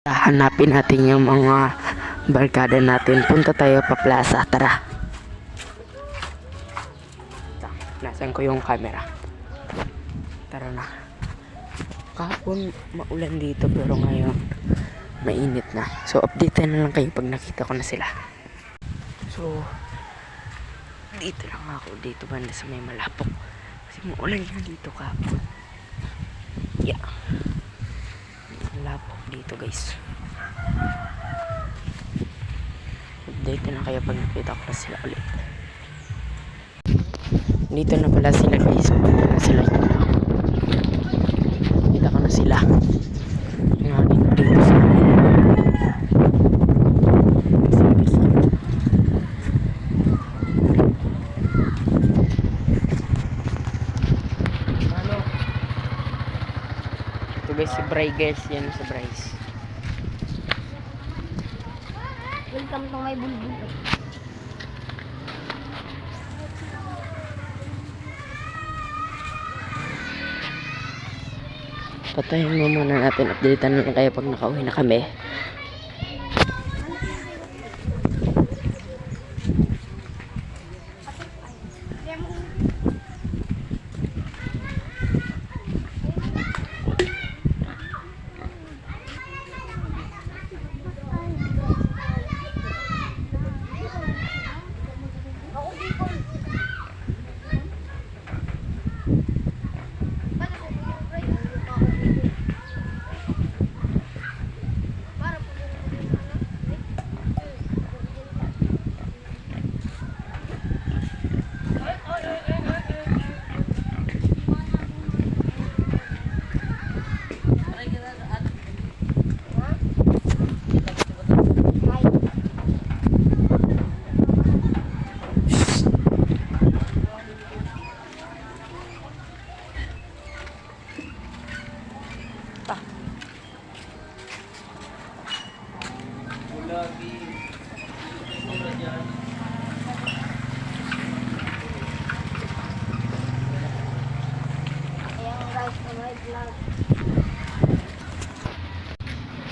Hanapin natin yung mga barkada natin. Punta tayo pa plaza. Tara. Nasaan ko yung camera? Tara na. Kahapon maulan dito pero ngayon mainit na. So update na lang kayo pag nakita ko na sila. So dito lang ako. Dito banda sa may Malapok. Kasi maulan nga dito kahapon. Yeah. Malapok dito guys. Update na lang kayo pag nakita ko na sila ulit. Dito na pala sila guys. Dito na sila. Kita ko na sila. Nga dito sa ito guys si Bray guys. Yan si Bryce. Welcome to my bulbul. Patayin mo muna natin. Updatean na lang kayo pag nakauwi na kami.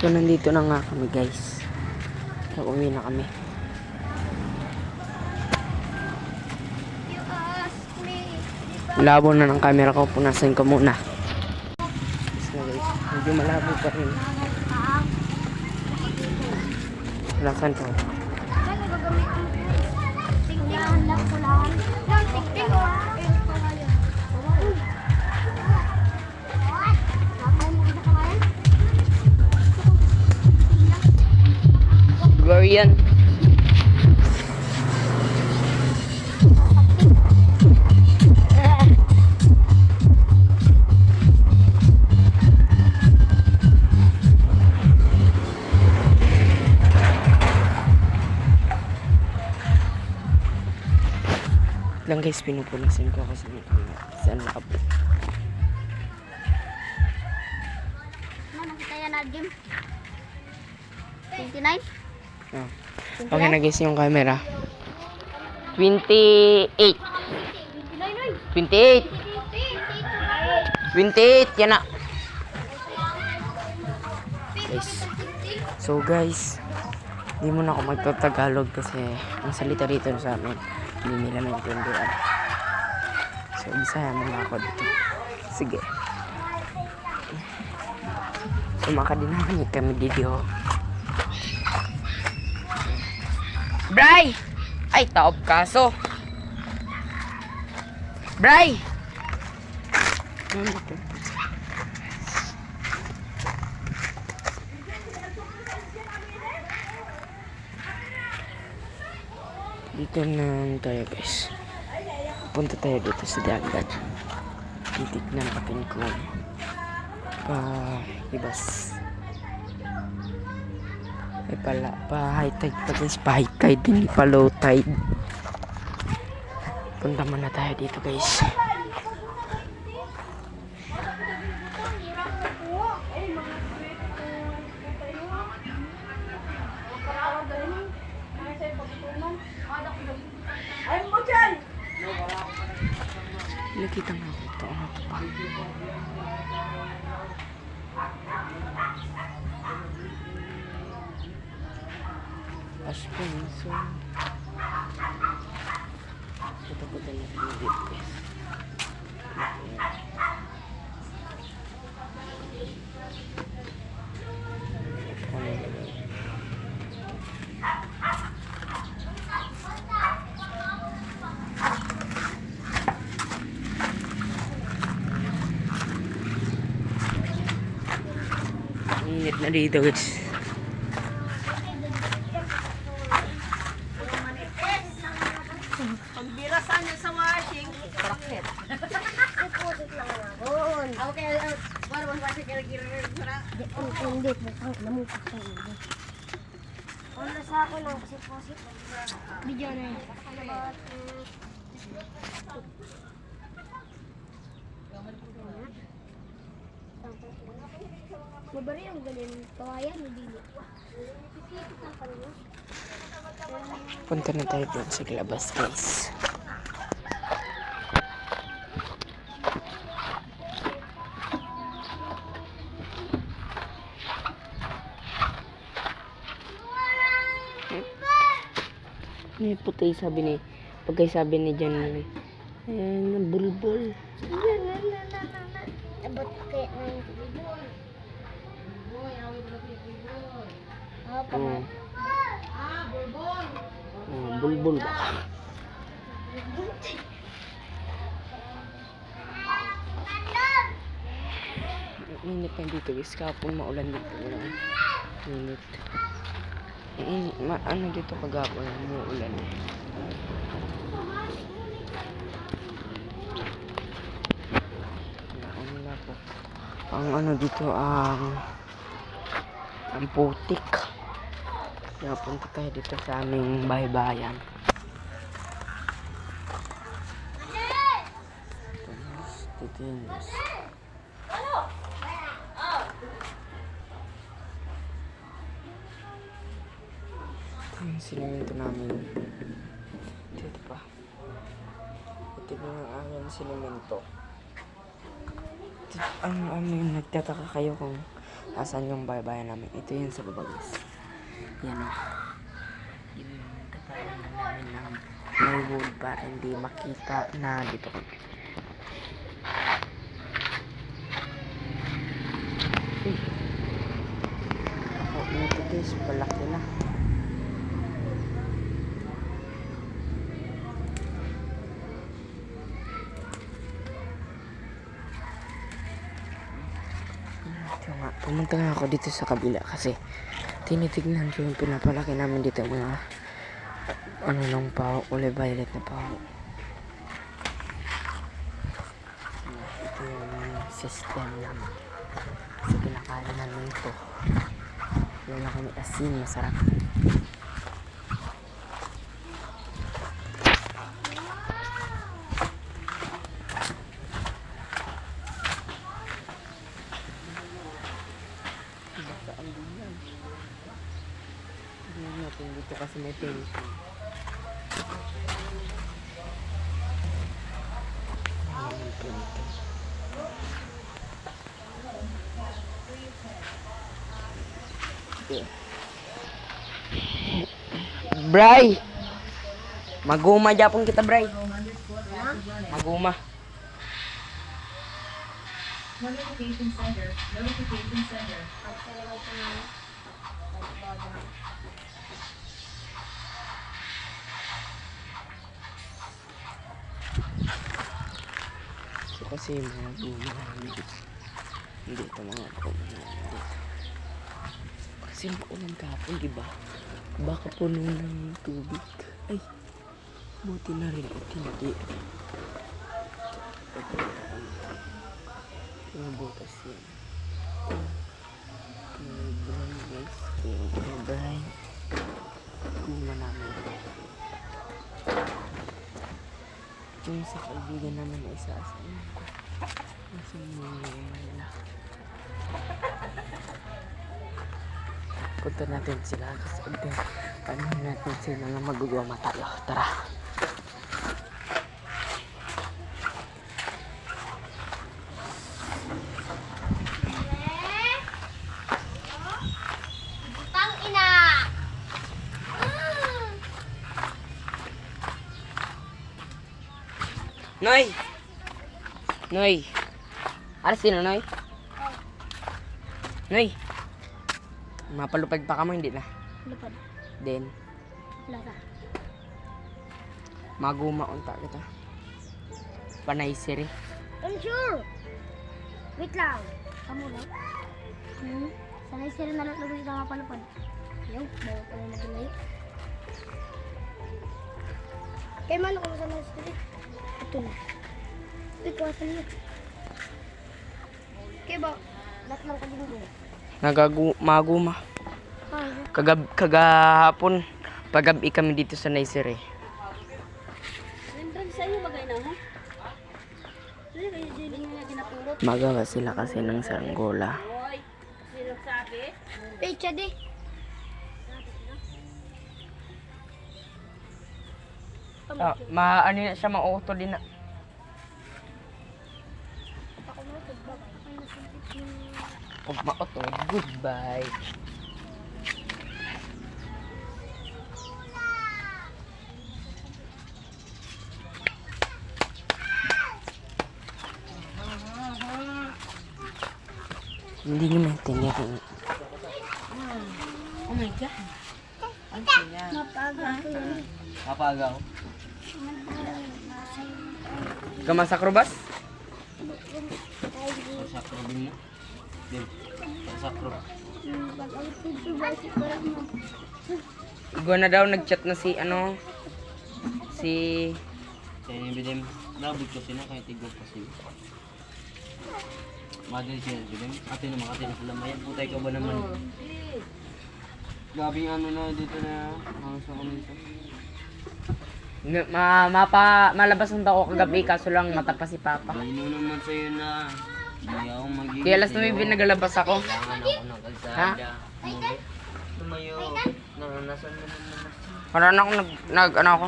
So nandito na nga kami guys. So uwi na kami. Labo na ng camera ko. Punasan ko muna. So guys, medyo malabo pa rin. Punasan ko. Glorian. Lang guys, pinupunasan ko kasi may camera. Saan nakapot? Nakita yan na Jim. 29? Oh. Okay na guys yung camera. 28. 28. 28. Yan na. Guys. So guys, hindi mo na ako magtatagalog kasi ang salita dito sa amin hindi nila maintindihan. So Bisaya muna ako dito. Sige. Sumakadinamit kami dito. Bray! Ay, taob kaso. Bray! Dito na tayo guys. Punta tayo dito sa dagat. Titignan natin kung ibas. Ay pala, high tide pa guys, high tide, hindi pa low tide. Punta muna tayo dito guys. Nakita nga ako ito. Ano ito pa? Aspenso. Ito ko talaga pinigit, guys. Ito ko nilagay. Init na dito, guys. Pagbirasan niya sa washing, bakit? Deposit lang naman. Okay, para mas washing kira-kira para. Hindi, mukhang namukha sa ulo. Wala sa ako lang kasi posit. Video na yun. Mabari ang galing kawayan, hindi mo. Punta na tayo doon sa labas, guys. May puti sabi ni, pagkay sabi ni Jan, ayan, bulbul. Abot kaya na yung tulibol. Oh. Oh, bulbul ba? Init na dito, guys. Kapon maulan dito. Init. Ano dito kagapon, umuulan. Ano na po. Ang ano dito, ang putik. Kaya punta tayo dito sa aming bahay-bayan. Titinos. Ito yung sinimento namin. Dito pa. Ito yung aming sinimento. Ano yung nagtataka kayo kung asan yung bahay-bayan namin. Ito yun sa baba, guys. Yan o. Yun yung tatayan na namin ng may wood para hindi makita na dito kami. Ako, ito guys, palaki na. Ito nga, pumunta nga ako dito sa kabila kasi tinitignan ko yung pinapalaki namin dito mga ano ng pao, kulay violet na pao. Ito yung system namin. Kasi kinakain namin ito. Yan na kami asin, masarap. Saan din yan? Tignan natin dito kasi may tension. Ayan yung pinto. Yeah. Bray! Maguma japon kita, Bray. Maguma. Notification center. Notification center. So kasi yung mga guma dito. Hindi ito mga guma dito. Kasi maulan kahapon, diba? Baka puno ng tubig. Ay, buti na rin at hindi. Yung butas yan. Yung brown, guys. Yung brown. Guma namin. Yung sa kaibigan naman na isa-asayin ko. Kasi yung nila. Punta natin sila kasi ano natin sila na magugama tayo. Tara. Tang ina! Noy! Noy! Aras din Noy? Noy! Mapalupad pa ka mo, hindi na. Lupad. Then, Wala ka. magumaunta kita. Panay siri. I'm sure. Wait lang. Kamu lang. Sanay sila na lang nabili ka mapalupad. Yung, bawa pa na nagilay. Kaya man ako sanay sila. Ito na. Ito ka sila. Kaya ba? Lahat lang kabinggo. Maguma. Ah, Kagahapon, pagabi kami dito sa Naisere. Nandun sa iyo bagay na, ha? Hindi kayo dili nga ginapulot. Magawa sila kasi ng saranggola. Hoy, sino sabi? pecha di. Ano na siya, mauto din na. Ako na ito. Ay, nasipit yung... Pag mauto, goodbye. Hindi nyo maintindihan. Oh my God. Mapaga ko yun. Mapagaw. Kamasak robas? Sakro din mo? Din. Sakro. Pag-outfit ko ba si parang mo? Igwa na daw, nag-chat na si si Kaya nibidim, nabot ko sila kahit igwa pa sila. Madali siya nibidim. Ate naman, ate na sila mayan. Putay ka ba naman? Gabing ano na dito na. Ano sa kanito? malabas ng ako kagabi kaso lang mata pa si Papa. Malino naman sa'yo na. Hindi ako magiging Kaya alas na may nagalabas ako. Kailangan ako ng kalsada. Umuwi. Tumayo. Naranasan mo naman. Parang ako ano ako.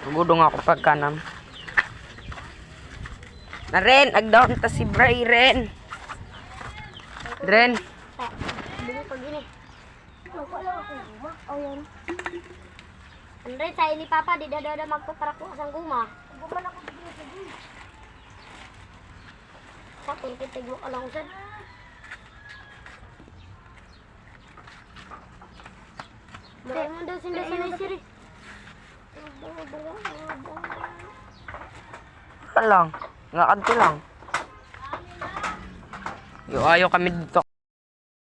Nagudong ako pagkanam. Na Ren, nag-down ta si Bray Ren. Ren, Bili pag gini. Wala ako guma. O yan. Andre, sa ni Papa, di dada magpaparak ko sa guma. Guma na ko bigla sa guma. Sa pintitig mo ka lang saan. Kaya mo daw sinda sa naisiri. ka lang. Nga kanto lang. Yo, ayaw kami dito.